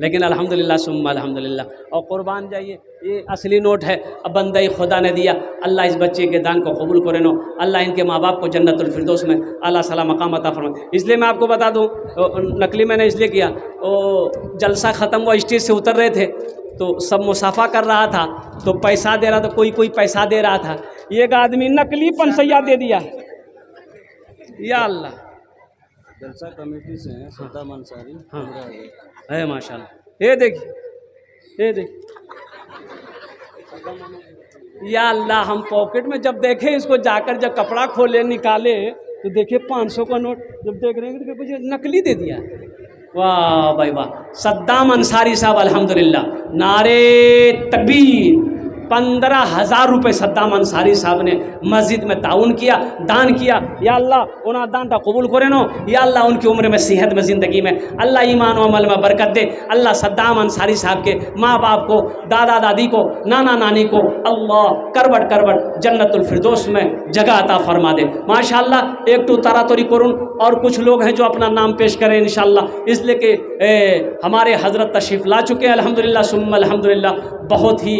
लेकिन अल्हम्दुलिल्लाह सुम्मा अल्हम्दुलिल्लाह। और कुर्बान जाइए, ये असली नोट है। अब बंदे खुदा ने दिया, अल्लाह इस बच्चे के दान को कबूल करे नो, अल्लाह इनके माँ बाप को जन्नतुल फिरदौस में आला सला मकाम अता फरमाए। इसलिए मैं आपको बता दूँ, नकली मैंने इसलिए किया, वो जलसा ख़त्म हुआ, स्टेज से उतर रहे थे तो सब मुसाफा कर रहा था, तो पैसा दे रहा था, कोई पैसा दे रहा था, एक आदमी नकली पंसैया दे दिया। या अल्लाह, जलसा कमेटी से हैं सद्दाम अंसारी। हाँ है माशाल्लाह। ये देखिए, ये देखिए, या अल्लाह, हम पॉकेट में जब देखे इसको, जाकर जब कपड़ा खोले निकाले तो देखे 500 का नोट, जब देख रहे हैं तो मुझे नकली दे दिया। वाह भाई वाह, सद्दाम अंसारी साहब अल्हम्दुलिल्लाह, नारे तकबीर। 15,000 रुपये सद्दाम अंसारी साहब ने मस्जिद में ताउन किया, दान किया। या अल्लाह उन्हें दान का कबूल करे नो, या अल्लाह उनकी उम्र में, सेहत में, ज़िंदगी में अल्लाह ईमान और अमल में बरकत दे। अल्लाह सद्दाम अंसारी साहब के माँ बाप को, दादा दादी को, नाना नानी को अल्लाह करवट करवट जन्नतुल फिरदौस में जगह अता फरमा दे। माशाअल्लाह, एक तो तारातोरी करुन और कुछ लोग हैं जो अपना नाम पेश करें इंशाअल्लाह, इसलिए कि हमारे हज़रत तशरीफ़ ला चुके हैं अल्हम्दुलिल्लाह सुम्मा अल्हम्दुलिल्लाह। बहुत ही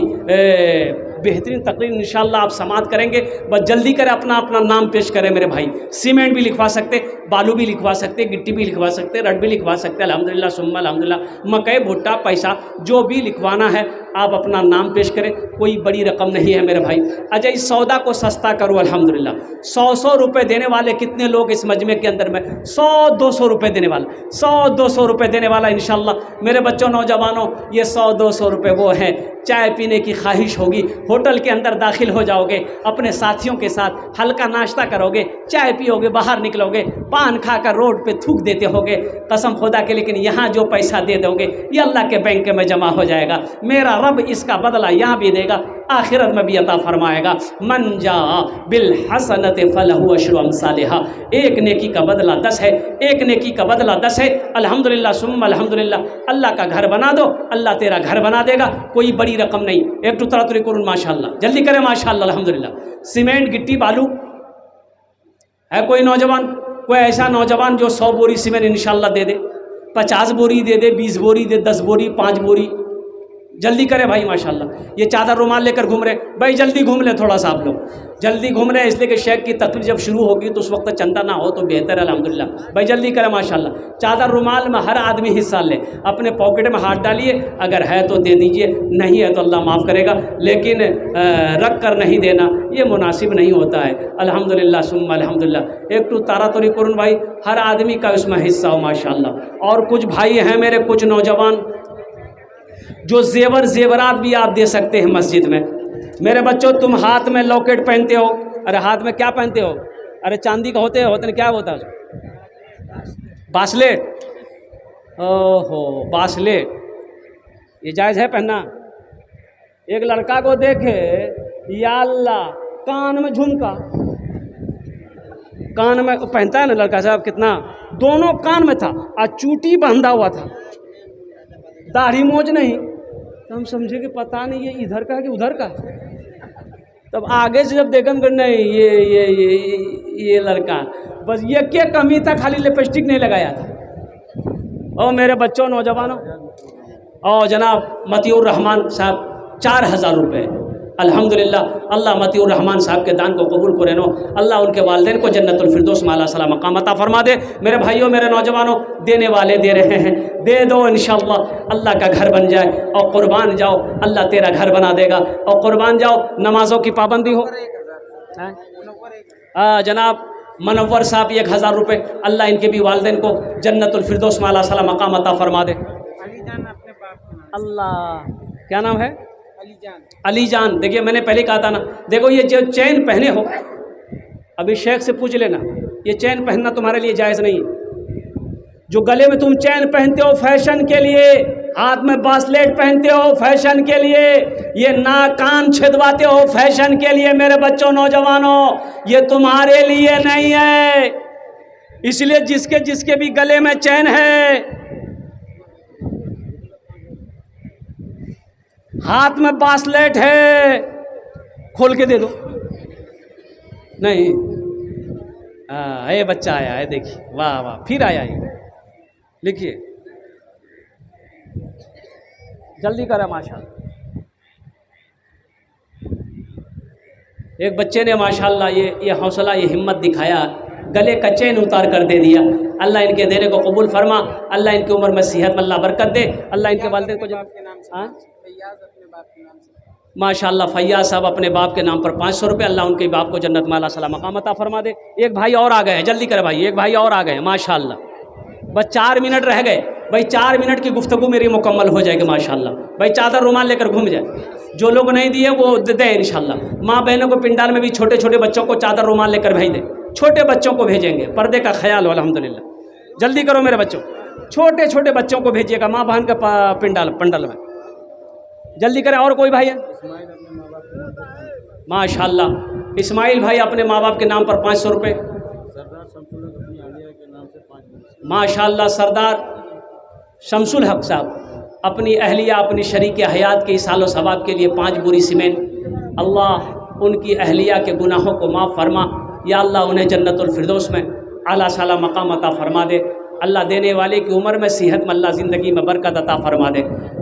बेहतरीन तकरीर इंशाअल्लाह आप समाअत करेंगे। बस जल्दी करें, अपना अपना नाम पेश करें मेरे भाई। सीमेंट भी लिखवा सकते, बालू भी लिखवा सकते, गिट्टी भी लिखवा सकते, रड भी लिखवा सकते, अल्हम्दुलिल्लाह सुम्मा अल्हम्दुलिल्लाह। मकई, भुट्टा, पैसा जो भी लिखवाना है आप अपना नाम पेश करें, कोई बड़ी रकम नहीं है मेरे भाई। अच्छा, इस सौदा को सस्ता करो अल्हम्दुलिल्लाह। 100 रुपये देने वाले कितने लोग इस मजमे के अंदर में? 100-200 रुपये देने वाला, 100-200 रुपये देने वाला इंशाअल्लाह। मेरे बच्चों, नौजवानों, ये 100-200 रुपये वो हैं, चाय पीने की ख्वाहिश होगी, होटल के अंदर दाखिल हो जाओगे, अपने साथियों के साथ हल्का नाश्ता करोगे, चाय पियोगे, बाहर निकलोगे, पान खाकर रोड पे थूक देते होगे, कसम खुदा के, लेकिन यहाँ जो पैसा दे दोगे ये अल्लाह के बैंक में जमा हो जाएगा। मेरा रब इसका बदला यहाँ भी देगा, आखिरत में भी अता फरमाएगा। मन जा बिल हसनत फलहु अशरु अमसालिहा। एक नेकी का बदला 10 है, एक नेकी का बदला 10 है। अल्हम्दुलिल्लाह सुम्मा अल्हम्दुलिल्लाह। अल्लाह का घर बना दो, अल्लाह तेरा घर बना देगा, कोई बड़ी रकम नहीं। एक तो तरातुरी करुन माशाअल्लाह, जल्दी करें माशाअल्लाह अल्हम्दुलिल्लाह। सीमेंट, गिट्टी, बालू है कोई नौजवान, कोई ऐसा नौजवान जो 100 बोरी सीमेंट इंशाअल्लाह दे दे, 50 बोरी दे दे, 20 बोरी दे, 10 बोरी, 5 बोरी, जल्दी करें भाई माशाल्लाह। ये चादर रुमाल लेकर घूम रहे भाई, जल्दी घूम ले, थोड़ा सा आप लोग जल्दी घूम रहे हैं, इसलिए कि शेख की तकरीर जब शुरू होगी तो उस वक्त चंदा ना हो तो बेहतर है अल्हम्दुलिल्लाह। भाई जल्दी करें माशाल्लाह। चादर रुमाल में हर आदमी हिस्सा ले, अपने पॉकेट में हाथ डालिए, अगर है तो दे दीजिए, नहीं है तो अल्लाह माफ़ करेगा, लेकिन रख कर नहीं देना ये मुनासिब नहीं होता है। अल्हम्दुलिल्लाह सुम्मा अल्हम्दुलिल्लाह। एक तो तारातोरी करुन भाई, हर आदमी का उसमें हिस्सा हो माशाल्लाह। और कुछ भाई हैं मेरे, कुछ नौजवान जो जेवरात भी आप दे सकते हैं मस्जिद में। मेरे बच्चों, तुम हाथ में लॉकेट पहनते हो, अरे हाथ में क्या पहनते हो? अरे चांदी का होते हैं, क्या होता है? बासलेट। ओहो, बासलेट ये जायज़ है पहनना? एक लड़का को देखे, या अल्लाह, कान में झुमका, कान में पहनता है ना लड़का साहब, कितना दोनों कान में था और चूटी बांधा हुआ था, दाढ़ी मोज नहीं। तो हम समझे कि पता नहीं ये इधर का है कि उधर का। तब आगे से जब देखन कर, नहीं ये लड़का, बस ये क्या कमी था, खाली लिपस्टिक नहीं लगाया था। और मेरे बच्चों, नौजवानों, और जनाब मतिउर रहमान साहब 4000 रुपये अल्हम्दुलिल्लाह। अल्लाह मतिउर रहमान साहब के दान को कबूल करे नो, अल्लाह उनके वालिदैन को जन्नतुल फिरदौस में आला सला मकाम अता फरमा दे। मेरे भाइयों, मेरे नौजवानों, देने वाले दे रहे हैं, दे दो इंशाअल्लाह, अल्लाह का घर बन जाए। और कुर्बान जाओ, अल्लाह तेरा घर बना देगा। और कुर्बान जाओ, नमाजों की पाबंदी हो। जनाब मनव्वर साहब 1000 रुपये, अल्लाह इनके भी वालिदैन को जन्नतुल फिरदौस में आला सला मकाम अता फरमा दे। अल्लाह, क्या नाम है? अली जान। देखिए मैंने पहले कहा था ना, देखो ये जो चैन पहने हो, अभी शेख से पूछ लेना, ये चैन पहनना तुम्हारे लिए जायज़ नहीं है। जो गले में तुम चैन पहनते हो फैशन के लिए, हाथ में बासलेट पहनते हो फैशन के लिए, ये नाक कान छिदवाते हो फैशन के लिए, मेरे बच्चों, नौजवानों, ये तुम्हारे लिए नहीं है। इसलिए जिसके जिसके भी गले में चैन है, हाथ में बासलेट है, खोल के दे दो। नहीं, ये बच्चा आया है, देखिए, वाह वाह, फिर आया ये, लिखिए, जल्दी करें माशाल्लाह। एक बच्चे ने माशाल्लाह ये हौसला, ये हिम्मत दिखाया, गले का चैन उतार कर दे दिया। अल्लाह इनके देने को कबूल फरमा, अल्लाह इनकी उम्र में सेहत में अल्लाह बरकत दे, अल्लाह इनके वालिदैन को बाप के नाम से, हाँ फैयाज अपने बाप के नाम से। माशाल्लाह फैयाज साहब अपने बाप के नाम पर 500 रुपये, अल्लाह उनके बाप को जन्नत में अल्लाह सला मकाम अता फरमा दे। एक भाई और आ गए हैं, जल्दी करें भाई, एक भाई और आ गए हैं माशाल्लाह। बस 4 मिनट रह गए भाई, 4 मिनट की गुफ्तगू मेरी मुकम्मल हो जाएगी माशाल्लाह। भाई चादर रुमाल लेकर घूम जाए, जो लोग नहीं दिए वो दें इंशाल्लाह। माँ बहनों को पिंडाल में भी छोटे छोटे बच्चों को चादर रुमाल लेकर भेज दें, छोटे बच्चों को भेजेंगे, पर्दे का ख्याल हो अल्हम्दुलिल्लाह। जल्दी करो मेरे बच्चों, छोटे छोटे बच्चों को भेजिएगा माँ बहन का पंडाल में, जल्दी करें। और कोई भाई है? माशाल्लाह इस्माइल भाई अपने माँ बाप के नाम पर 500 रुपये। माशाल्लाह सरदार शमसुल हक साहब अपनी अहलिया, अपनी शरीक हयात के सालो सवाब के लिए 5 बोरी सीमेंट। अल्लाह उनकी अहलिया के गुनाहों को माफ़ फरमा, या अल्लाह उन्हें जन्नतुल फिरदौस में आला साला मकाम अता फरमा दे। अल्लाह देने वाले की उम्र में सेहत में अल्लाह ज़िंदगी में बरकत अता फरमा दे।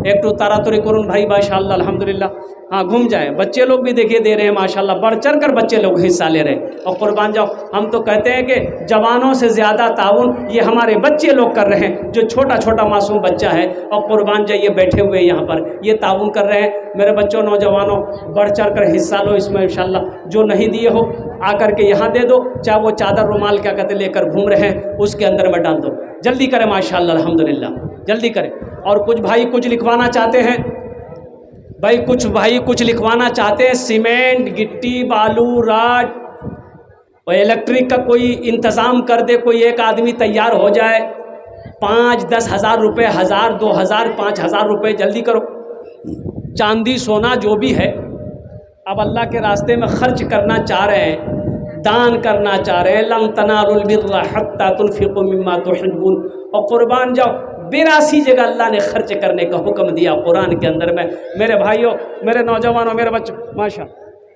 एक तो तारातुरी करुन भाई माशाल्लाह अल्हम्दुलिल्लाह, हाँ घूम जाए। बच्चे लोग भी देखिए दे रहे हैं माशाल्लाह, बढ़ चढ़ कर बच्चे लोग हिस्सा ले रहे हैं। और कुर्बान जाओ, हम तो कहते हैं कि जवानों से ज़्यादा ताउन ये हमारे बच्चे लोग कर रहे हैं, जो छोटा छोटा मासूम बच्चा है। और कुर्बान जाइए बैठे हुए यहाँ पर ये ताउन कर रहे हैं। मेरे बच्चों, नौजवानों, बढ़ चढ़ कर हिस्सा लो इसमें इंशाल्लाह। जो नहीं दिए हो आकर के यहाँ दे दो, चाहे वो चादर रुमाल क्या कहते लेकर घूम रहे हैं उसके अंदर में डाल दो। जल्दी करें माशाल्लाह अल्हम्दुलिल्लाह, जल्दी करें। और कुछ भाई कुछ लिखवाना चाहते हैं, भाई कुछ भाई कुछ लिखवाना चाहते हैं, सीमेंट, गिट्टी, बालू, राड और इलेक्ट्रिक का कोई इंतज़ाम कर दे, कोई एक आदमी तैयार हो जाए। 5-10 हज़ार रुपये, 1000, 2000, 5000 रुपये, जल्दी करो। चांदी सोना जो भी है अब अल्लाह के रास्ते में खर्च करना चाह रहे हैं, दान करना चाह रहे हैं। लन तनालुल बिर्रा हत्ता तुनफिकू मिम्मा तुहिब्बून। और कुर्बान जाओ, 82 जगह अल्लाह ने खर्च करने का हुक्म दिया कुरान के अंदर में। मेरे भाइयों, मेरे नौजवानों, मेरे बच्चों, माशा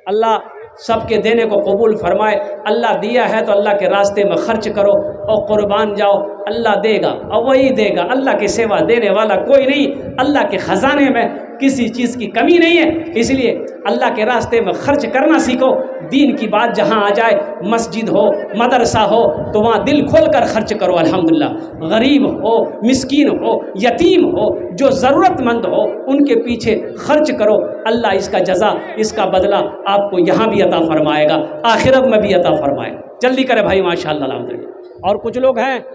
अल्लाह सबके देने को कबूल फरमाए। अल्लाह दिया है तो अल्लाह के रास्ते में खर्च करो और कुर्बान जाओ, अल्लाह देगा और वही देगा। अल्लाह की सेवा देने वाला कोई नहीं, अल्लाह के ख़जाने में किसी चीज़ की कमी नहीं है। इसलिए अल्लाह के रास्ते में खर्च करना सीखो। दीन की बात जहाँ आ जाए, मस्जिद हो, मदरसा हो, तो वहाँ दिल खोल कर खर्च करो अल्हम्दुलिल्लाह। गरीब हो, मिस्कीन हो, यतीम हो, जो ज़रूरतमंद हो, उनके पीछे खर्च करो। अल्लाह इसका जज़ा, इसका बदला आपको यहाँ भी अता फरमाएगा, आखिरत में भी अता फरमाएगा। जल्दी करे भाई माशाअल्लाह अल्हम्दुलिल्लाह। और कुछ लोग हैं,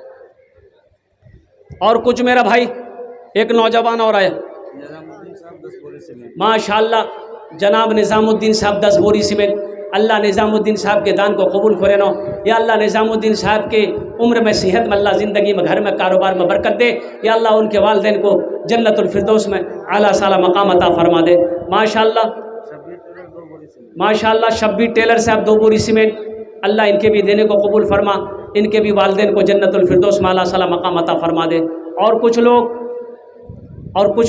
और कुछ मेरा भाई एक नौजवान और आया माशाअल्लाह, जनाब निज़ामुद्दीन साहब 10 बोरी सीमेंट। अल्लाह निज़ामुद्दीन साहब के दान को कबूल करे नो। या अल्लाह निज़ामुद्दीन साहब के उम्र में सेहत में अल्लाह ज़िंदगी में, घर में, कारोबार में बरकत दे। या अल्लाह उनके वालिदैन को जन्नतुल फिरदौस में आला साला मकाम अता फरमा दे। माशाअल्लाह माशाअल्लाह शब्बीर टेलर साहब 2 बोरी सीमेंट। अल्लाह इनके भी देने को कबूल फरमा, इनके भी वालिदैन को जन्नतुल फिरदौस में आला साला मकाम अता फरमा दे। और कुछ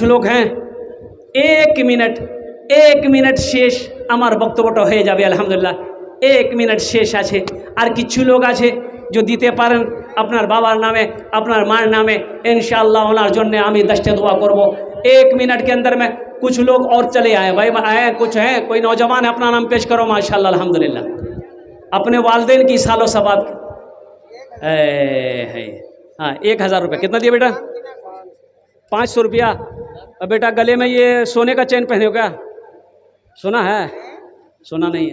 लोग हैं, 1 मिनट शेष আমার বক্তব্যটা হয়ে যাবে আলহামদুলিল্লাহ। 1 মিনিট শেষ আছে। আর কিছু লোক আছে जो দিতে পারেন আপনার বাবার নামে, আপনার মার নামে, इंशाअल्लाह ওনার জন্য আমি 10টা दुआ করব। 1 मिनट के अंदर में कुछ लोग और चले आए भाई, आए कुछ हैं, कोई नौजवान है, अपना नाम पेश करो माशाअल्लाह अल्हम्दुलिल्लाह। अपने वालिदैन की सालो सवाब है। हाँ 1000 रुपये। कितना दिया बेटा? 500 रुपया। बेटा गले में ये सोने का चेन पहने हो क्या? सोना है? सोना नहीं है।